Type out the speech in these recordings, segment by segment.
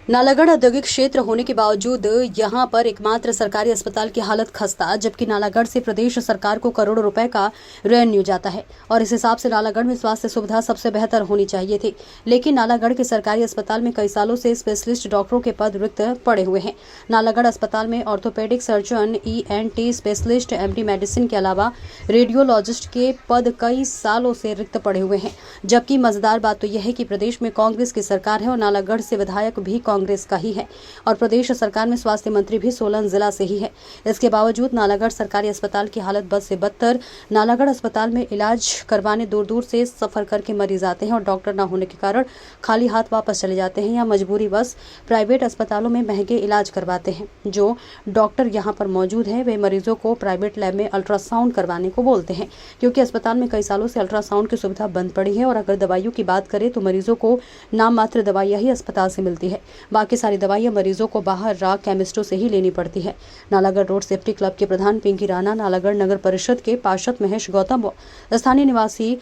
नालागढ़ औद्योगिक क्षेत्र होने के बावजूद यहां पर एकमात्र सरकारी अस्पताल की हालत खस्ता, जबकि नालागढ़ से प्रदेश सरकार को करोड़ों रुपए का रेवेन्यू जाता है और इस हिसाब से नालागढ़ में स्वास्थ्य सुविधा सबसे बेहतर होनी चाहिए थी। लेकिन नालागढ़ के सरकारी अस्पताल में कई सालों से स्पेशलिस्ट डॉक्टरों के पद रिक्त पड़े हुए हैं। नालागढ़ अस्पताल में orthopaedic surgeon, ENT specialist, MD medicine के अलावा रेडियोलॉजिस्ट के पद कई सालों से रिक्त पड़े हुए हैं। जबकि मजेदार बात तो यह है कि प्रदेश में कांग्रेस की सरकार है और नालागढ़ से विधायक भी कांग्रेस का ही है और प्रदेश सरकार में स्वास्थ्य मंत्री भी सोलन जिला से ही है। इसके बावजूद नालागढ़ सरकारी अस्पताल की हालत बद से बदतर। नालागढ़ अस्पताल में इलाज करवाने दूर दूर से सफर करके मरीज आते हैं और डॉक्टर न होने के कारण खाली हाथ वापस चले जाते हैं या मजबूरी बस प्राइवेट अस्पतालों में महंगे इलाज करवाते हैं। जो डॉक्टर यहाँ पर मौजूद है वे मरीजों को प्राइवेट लैब में अल्ट्रासाउंड करवाने को बोलते हैं, क्योंकि अस्पताल में कई सालों से अल्ट्रासाउंड की सुविधा बंद पड़ी है और अगर दवाइयों की बात करें तो मरीजों को नाम मात्र दवाइयाँ ही अस्पताल से मिलती है, बाकी सारी दवाइयां मरीजों को बाहर राग केमिस्टों से ही लेनी पड़ती है। नालागढ़ रोड सेफ्टी क्लब के प्रधान पिंकी राणा, नालागढ़ नगर परिषद के पार्षद महेश गौतम, स्थानीय निवासी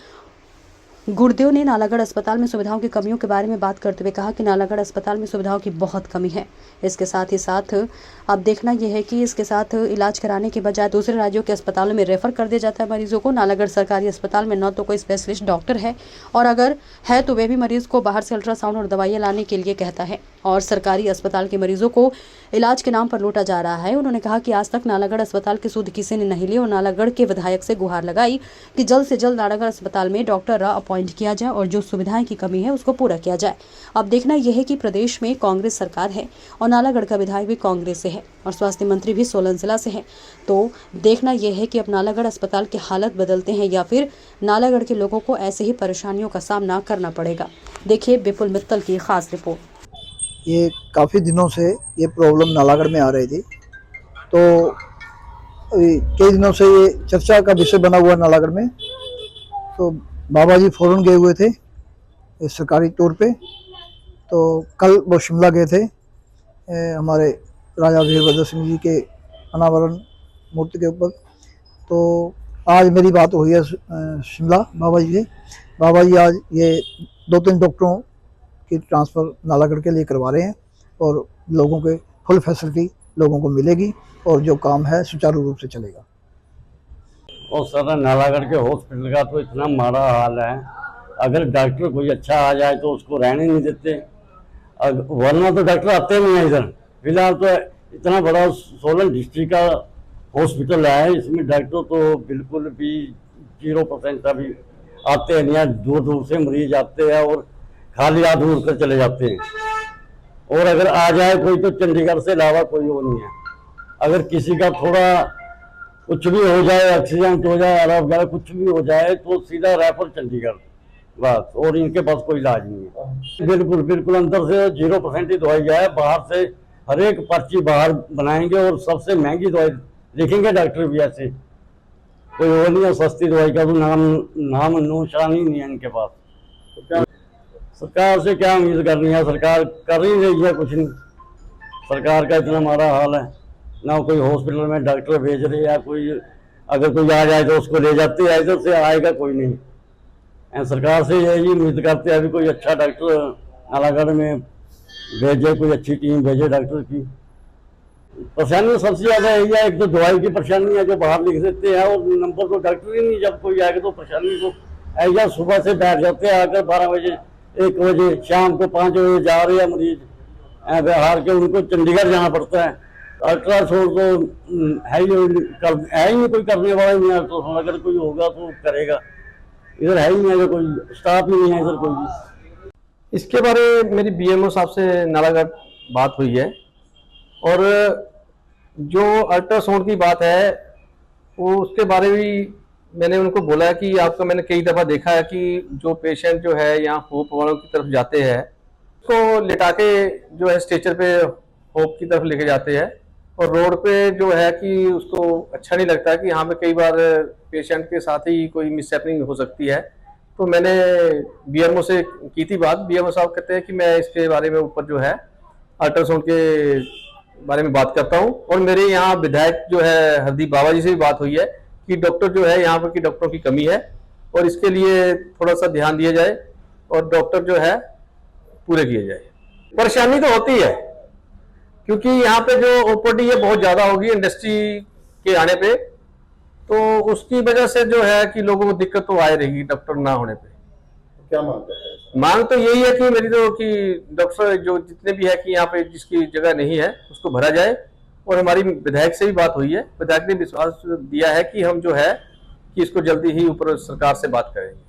गुरदेव ने नालागढ़ अस्पताल में सुविधाओं की कमियों के बारे में बात करते हुए कहा कि नालागढ़ अस्पताल में सुविधाओं की बहुत कमी है। इसके साथ ही साथ अब देखना यह है कि इसके साथ इलाज कराने के बजाय दूसरे राज्यों के अस्पतालों में रेफर कर दिया जाता है मरीजों को। नालागढ़ सरकारी अस्पताल में न तो कोई स्पेशलिस्ट डॉक्टर है और अगर है तो वे भी मरीज को बाहर से अल्ट्रासाउंड और दवाइयाँ लाने के लिए कहता है और सरकारी अस्पताल के मरीजों को इलाज के नाम पर लूटा जा रहा है। उन्होंने कहा कि आज तक नालागढ़ अस्पताल की सुध किसी ने नहीं ली और नालागढ़ के विधायक से गुहार लगाई कि जल्द से जल्द नालागढ़ अस्पताल में डॉक्टर अपॉइंट किया जाए और जो सुविधाएं की कमी है उसको पूरा किया जाए। अब देखना यह है कि प्रदेश में कांग्रेस सरकार है और नालागढ़ का विधायक भी कांग्रेस से है और स्वास्थ्य मंत्री भी सोलन जिला से है, तो देखना यह है कि अब नालागढ़ अस्पताल की हालत बदलते हैं या फिर नालागढ़ के लोगों को ऐसे ही परेशानियों का सामना करना पड़ेगा। देखिए विपुल मित्तल की खास रिपोर्ट। ये काफ़ी दिनों से ये प्रॉब्लम नालागढ़ में आ रही थी, तो कई दिनों से ये चर्चा का विषय बना हुआ नालागढ़ में। तो बाबा जी फौरन गए हुए थे सरकारी तौर पे, तो कल वो शिमला गए थे हमारे राजा वीरभद्र सिंह जी के अनावरण मूर्ति के ऊपर। तो आज मेरी बात हुई है शिमला बाबा जी से। बाबा जी आज ये 2-3 डॉक्टरों की ट्रांसफ़र नालागढ़ के लिए करवा रहे हैं और लोगों के फुल फैसिलिटी लोगों को मिलेगी और जो काम है सुचारू रूप से चलेगा। और सर नालागढ़ के हॉस्पिटल का तो इतना माड़ा हाल है, अगर डॉक्टर कोई अच्छा आ जाए तो उसको रहने नहीं देते, वरना तो डॉक्टर आते नहीं है इधर। फिलहाल तो इतना बड़ा सोलन डिस्ट्रिक्ट का हॉस्पिटल है, इसमें डॉक्टर तो बिल्कुल भी 0% अभी आते नहीं हैं। दूर दूर से मरीज आते हैं और खाली हाथ उड़ कर चले जाते हैं, और अगर आ जाए कोई तो चंडीगढ़ से अलावा कोई वो नहीं है। अगर किसी का थोड़ा कुछ भी हो जाए, एक्सीडेंट हो जाए, आराम वगैरह कुछ भी हो जाए तो सीधा रेफर चंडीगढ़ बस, और इनके पास कोई इलाज नहीं है। बिल्कुल बिल्कुल अंदर से 0% ही दवाई है, बाहर से हर एक पर्ची बाहर बनाएंगे और सबसे महंगी दवाई लिखेंगे डॉक्टर भी। ऐसे कोई वो नहीं है, सस्ती दवाई का तो नाम निशान ही नहीं है इनके पास। तो सरकार से क्या उम्मीद करनी है, सरकार कर ही रही है कुछ नहीं। सरकार का इतना माड़ा हाल है, ना कोई हॉस्पिटल में डॉक्टर भेज रहे या कोई अगर कोई आ जाए तो उसको ले जाते हैं, इधर से आएगा कोई नहीं। सरकार से यही उम्मीद करते हैं अभी कोई अच्छा डॉक्टर नालागढ़ में भेजे, कोई अच्छी टीम भेजे डॉक्टर की। परेशानी सबसे ज़्यादा यही है, एक तो दवाई की परेशानी है जो बाहर लिख देते हैं और नंबर तो डॉक्टर ही नहीं, जब कोई आएगा तो परेशानी तो ऐसा सुबह से बैठ जाते हैं आकर 12 बजे 1 बजे, शाम को 5 बजे जा रहे हैं मरीज, हार के उनको चंडीगढ़ जाना पड़ता है। अल्ट्रासाउंड तो है ही नहीं, कोई करने वाला नहीं है अल्ट्रासाउंड, अगर कोई होगा तो करेगा, इधर है ही नहीं, कोई स्टाफ ही नहीं है इधर कोई भी। इसके बारे में मेरी BMO साहब से नालागढ़ बात हुई है और जो अल्ट्रासाउंड की बात है वो उसके बारे में भी मैंने उनको बोला कि आपका मैंने कई दफ़ा देखा है कि जो पेशेंट जो है यहाँ होप वालों की तरफ जाते हैं उसको लिटा के जो है स्ट्रेचर पे होप की तरफ लेके जाते हैं, और रोड पे जो है कि उसको अच्छा नहीं लगता कि यहाँ पे कई बार पेशेंट के साथ ही कोई मिसहैपनिंग हो सकती है। तो मैंने BMO से की थी बात। BMO साहब कहते हैं कि मैं इसके बारे में ऊपर जो है अल्ट्रासाउंड के बारे में बात करता हूँ, और मेरे यहाँ विधायक जो है हरदीप बाबा जी से भी बात हुई है कि डॉक्टर जो है यहाँ पर की डॉक्टरों की कमी है और इसके लिए थोड़ा सा ध्यान दिया जाए और डॉक्टर जो है पूरे किए जाए। परेशानी तो होती है, क्योंकि यहाँ पे जो ओपीडी है बहुत ज्यादा होगी इंडस्ट्री के आने पे, तो उसकी वजह से जो है कि लोगों को दिक्कत तो आ रहेगी डॉक्टर ना होने पे। क्या मांग करते हैं? मांग तो यही है कि मेरी तो कि डॉक्टर जो जितने भी है कि यहाँ पे जिसकी जगह नहीं है उसको भरा जाए। और हमारी विधायक से भी बात हुई है, विधायक ने विश्वास दिया है कि हम जो है कि इसको जल्दी ही ऊपर सरकार से बात करेंगे।